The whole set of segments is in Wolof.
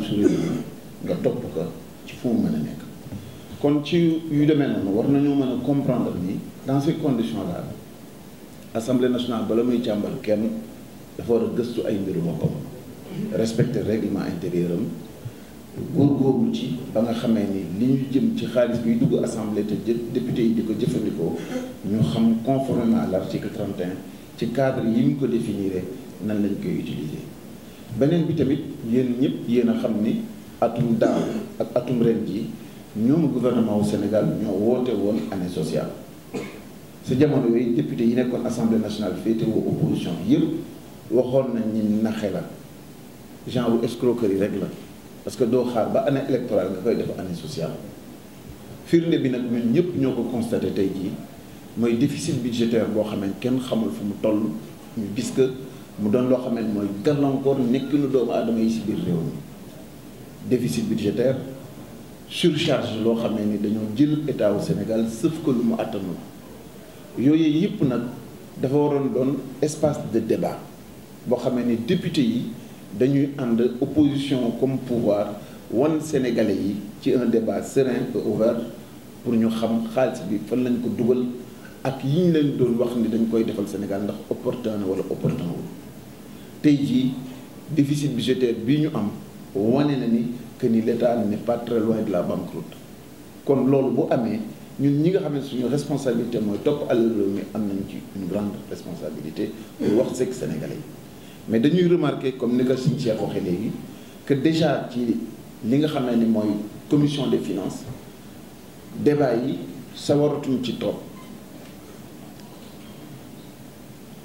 xaalisu réew mi nga topp ko ci fu mu mën a nekk. kon ci yu demee noonu war nañoo mën a comprendre ni dans ces conditions là assemblée nationale bala muy càmbar kenn dafa war a gëstu ay mbiru boppam respecter règlement intérieur am góorgóorlu ci ba nga xamee ni li ñu jëm ci xaalis biy dugg assemblée te député yi di ko jëfandikoo ñu xam conformément à l'article 31 ci cadre yi ñu ko définir nan lañ koy utiliser. beneen bi tamit yéen ñëpp yéen a xam ni atum daaw ak atum ren ji ñoom gouvernement wu Sénégal ñoo woote woon année sociale sa jamono yooyu député yi nekkoon assemblée nationale féete woo opposition yëpp waxoon nañ ni naxe la genre escroquerie rek la parce que doo xaar ba année électorale nga koy def année sociale. firnde bi nag ñun ñëpp ñoo ko constaté tey jii mooy déficit budgétaire boo xamee kenn xamul fu mu toll ñu gis que mu doon loo xamee mooy gàllankoor nekkinu doomu aadama yi si biir réew mi. déficit budgétaire surcharge loo xamee ni dañoo jël état wu Sénégal sëf ko lu mu àttanul yooyu yëpp nag dafa waroon doon espace de débat boo xamee ni député yi dañuy ànd opposition comme pouvoir wan sénégalais yi ci un débat serein et ouvert pour ñu xam xaalis bi fan lañ ko dugal ak yi ñu leen doon wax ni dañ koy defal Sénégal ndax opportun wala opportun wul tey jii déficit budgétaire bii ñu am wane na ni que ni l'État n'est pas très loin de la banqueroute kon loolu bu amee ñun ñi nga xam ne suñu responsabilité mooy topp alal réew mi am nañu ci une grande responsabilité pour wax seeg sénégalais yi mais dañuy remarquer comme ni ko suñu Cheikh waxee léegi que déjà ci li nga xam ne ni mooy commission des finances débat yi sawaratuñ ci toog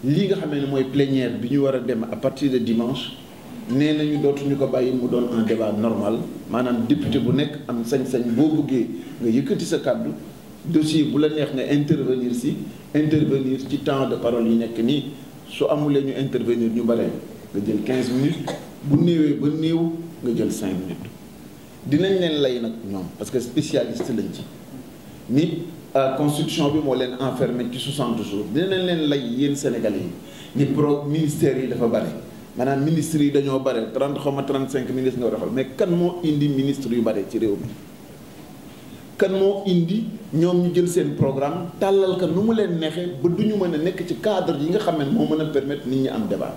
lii nga xam ne mooy plénière bi ñu war a dem à partir de dimanche nee nañu dootuñu ko bàyyi mu doon un débat normal maanaam député bu nekk am sañ-sañ boo bëggee nga yëkkati sa kàddu dossier bu la neex nga intervenir ci temps de parole yi nekk nii su amulee ñu intervenir ñu bare nga jël 15 minutes bu néewee ba néew nga jël 5 minutes dinañ leen lay nag ñoom parce que spécialiste lañ ci ni constitution bi moo leen enfermé ci 60 jours dinañ leen lay yéen sénégalais yi ni ministères yi dafa bare maanaam ministres yi dañoo bare 30 xaw ma 35 ministres nga war a xool mais kan moo indi ministre yu bare ci réew mi kan moo indi ñoom ñu jël seen programme tàllal ka nu mu leen neexee ba du ñu mën a nekk ci cadre yi nga xam ne moo mën a permettre nit ñi am débat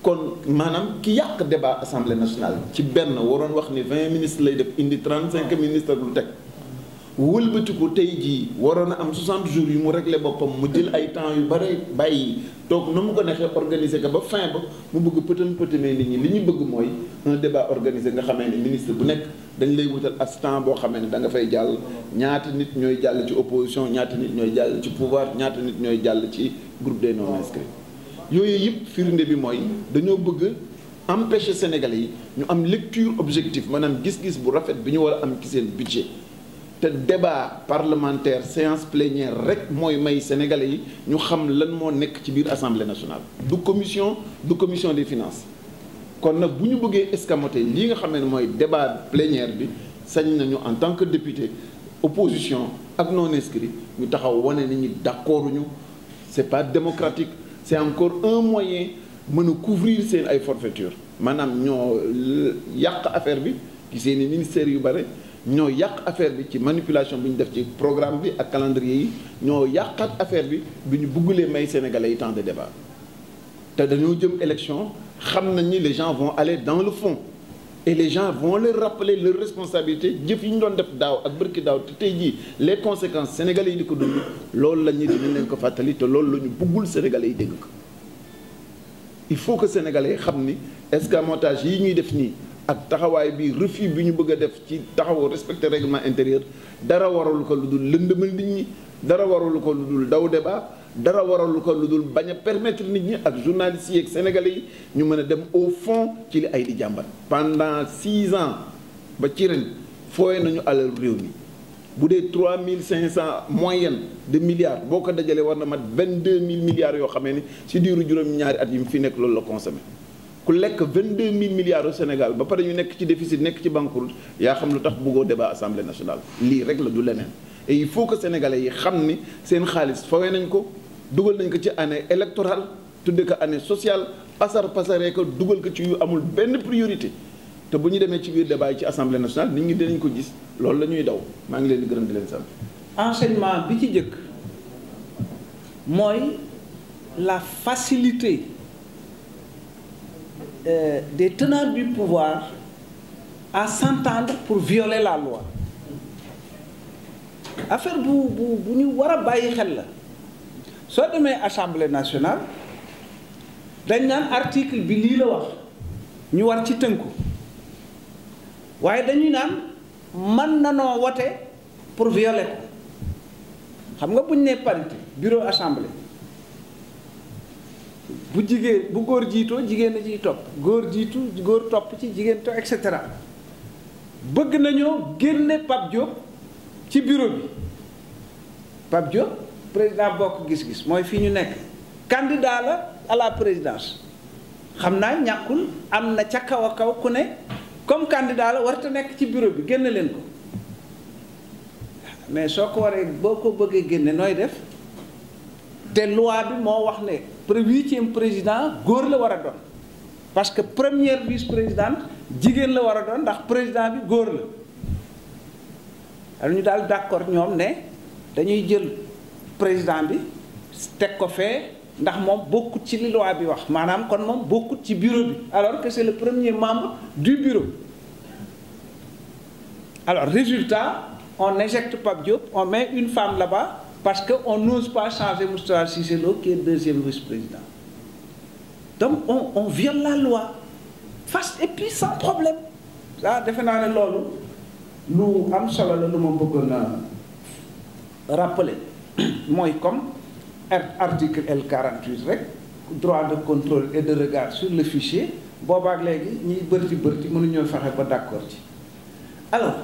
kon maanaam ki yàq débat assemblée nationale ci benn waroon wax ni 20 ministres lay def indi 35 ministres lu teg wëlbatiku tey jii waroon a am 60 jours yu mu réglé boppam mu jël ay temps yu bare bàyyi toog na mu ko neexee organiser ko ba fin ba mu bëgg pëtëmee nit ñi li ñu bëgg mooy un débat organisé nga xamee ne ministre bu nekk dañ lay wutal assistant boo xamee ne da nga fay jàll ñaata nit ñooy jàll ci opposition ñaata nit ñooy jàll ci pouvoir ñaata nit ñooy jàll ci groupe des non inscrits yooyu yëpp firnde bi mooy dañoo bëgg empêcher Sénégalais yi ñu am lecture objective maanaam gis-gis bu rafet bi ñu war a am ci seen budget te débat parlementaire séance plénière rek mooy may sénégalais yi ñu xam lan moo nekk ci biir assemblée nationale du commission des finances kon nag bu ñu bëggee escamoter lii nga xam ne mooy débat plénière bi sañ nañu en tant que député opposition ak non inscrit ñu taxaw wane ni ñi d'accorduñu c'est pas démocratique c'est encore un moyen mën a couvrir seen ay forfaiture maanaam ñoo yàq affaire bi ci seen i ministères yu bare ñoo yàq affaire bi ci manipulation bi ñu def ci programme bi ak calendrier yi ñoo yàqaat affaire bi ñu bëggulee may sénégalais yi temps de débat te dañoo jëm élection xam nañ ni les gens vont aller dans le fond et les gens vont leur rappeler leur responsabilité jëf yi ñu doon def daaw ak bërki daaw te tey jii les conséquences sénégalais yi di ko dund loolu la ñuy dinañ leen ko fàttali te loolu la ñu bëggul sénégalais yi dégg ko il faut que sénégalais xam ni escamotage yi ñuy def nii ak taxawaay bi refus bi ñu bëgg a def ci taxaw respecter règlement intérieur dara waralu ko lu dul lëndëmal nit ñi dara waralu ko lu dul daw débat dara waralu ko lu dul bañ a permettre nit ñi ak journalistes yi ak sénégalais yi ñu mën a dem au fond ci li ay di jàmbat. pendant 6 ans ba ci ren fooye nañu alal réew mi bu dee 3500 moyenne de milliards boo ko dajalee war na mat 22000 milliards yoo xamee ni ci diiru juróom-ñaari at yi mu fi nekk loolu la consommé. ku lekk 22000 milliards au Sénégal ba pare ñu nekk ci déficit nekk ci banqueroute yaa xam lu tax bëggoo débat assemblée nationale lii rek la du leneen et il faut que sénégalais yi xam ni seen xaalis fawee nañ ko dugal nañ ko ci année électorale tudde ko année sociale pasaree ko dugal ko ci yu amul benn priorité te bu ñu demee ci biir débat yi ci assemblée nationale nit ñi dinañ ko gis loolu la ñuy daw maa ngi leen di gërëm di leen sant. enseignement bi ci jëkk mooy la facilité des tenants du pouvoir à s'entendre pour violer la loi affaire bu ñu war a bàyyi xel la. soo demee assemblée nationale dañ naan article bi lii la wax ñu war ci tënku waaye dañuy naan mën nanoo wote pour violer ko xam nga bu ñu nee parité bureau assemblée bu góor jiitoo jigéen a ciy topp góor jiitu góor topp ci jigéen to et cetera bëgg nañoo génne Pape Diop ci bureau bi Pape Diop président bokk gis-gis mooy fii ñu nekk candidat la à la présidence xam naa ñàkkul am na ca kaw a kaw ku ne comme candidat la warta nekk ci bureau bi génne leen ko mais soo ko waree boo ko bëggee génne nooy def te loi bi moo wax ne huitième président góor la war a doon parce que première vice-présidente jigéen la war a doon ndax président bi góor la alors ñu daal d'accord ñoom ne dañuy jël président bi teg ko fee ndax moom bokkut ci li loi bi wax maanaam kon moom bokkut ci bureau bi alors que c'est le premier membre du bureau. Alors résultat, on éjecte Pape Diop, on met une femme là-bas parce qu'on n'ose pas changer Moustapha Cissé Lo qui est deuxième vice-président. Donc on viole la loi face et puis sans problème. Ça defe naa ne loolu lu am solo la lu ma bëggoon a rappeler mooy comme article L48 rek droit de contrôle et de regard sur le fichier boobaak léegi ñiy bërti mënuñoo fexe ba d'accord ci. Alors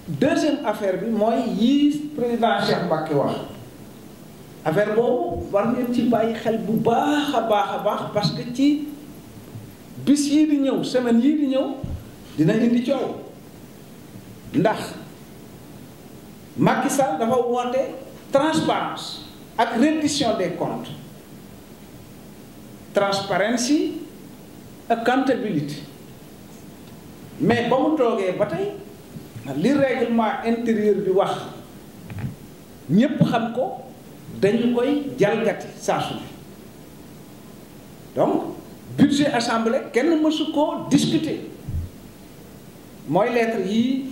deuxième affaire bi mooy yii président Cheikh Mbacké wax affaire boobu war ngeen ci bàyyi xel bu baax a baax parce que ci bis yii di ñëw semaine yii di ñëw dina indi coow ndax Macky Sall dafa woote transparence ak reddition des comptes transparency accountability mais ba mu toogee ba tey li règlement intérieur bi wax ñépp xam ko dañu koy jalgati saa su ne donc budget assemblée kenn mësu koo discuter mooy lettre yi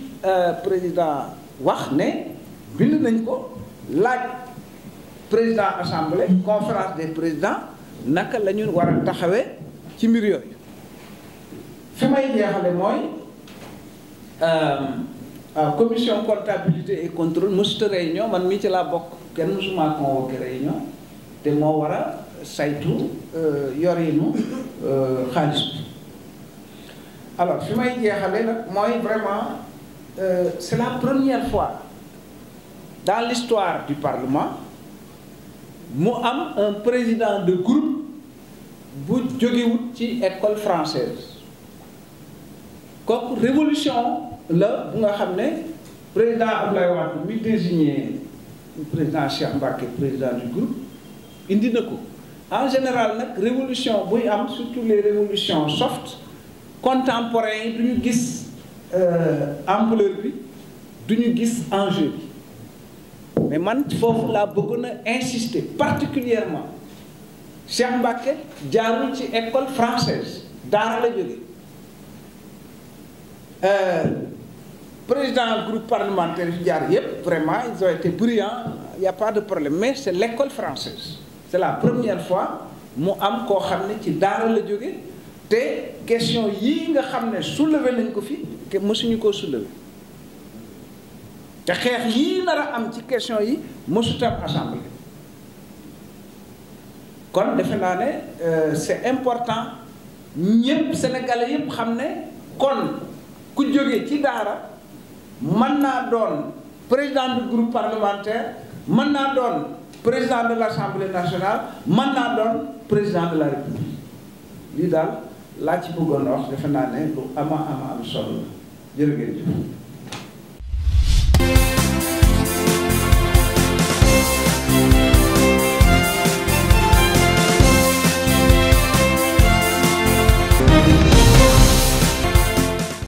président wax ne bind nañ ko laaj président assemblée conférence des présidents naka la ñu war a taxawee ci mbir yooyu fi may jeexale mooy commission comptabilité et contrôle mësuta réunion man mii ci laa bokk kenn mësuma convoqué réunion te moo war a saytu yorinu xaalis bi alors fi may jeexale nag mooy vraiment c'est la première fois dans l'histoire du Parlement mu am un président de groupe bu jógewut ci école française kooku révolution la bu nga xam ne président Abdoulaye Wade mi désigné président Cheikh Mbacké président du groupe indi na ko en général nag révolution buy am surtout les révolutions soft contemporains yi du ñu gis ampleur bi du ñu gis enjeu bi mais man foofu laa bëggoon a insister particulièrement Cheikh Mbacké jaarul ci école française daara la jóge président groupe parlementaire yi jaar yépp vraiment ils ont été brillants il y a pas de problème mais c'est l'école française c'est la première fois mu am koo xam ne ci daara la jóge te question yii nga xam ne soulever nañ ko fi te mësuñu koo soulever te xeex yii nar a am ci question yi mësut am assemblée kon defe naa ne c'est important ñëpp sénégalais yëpp xam ne kon ku jóge ci daara mën naa doon président du groupe parlementaire mën naa doon président de l'Assemblée nationale mën naa doon président de la République lii daal laa ci bëggoon a wax defe naa ne lu ama am solo la jërë ngeen jëf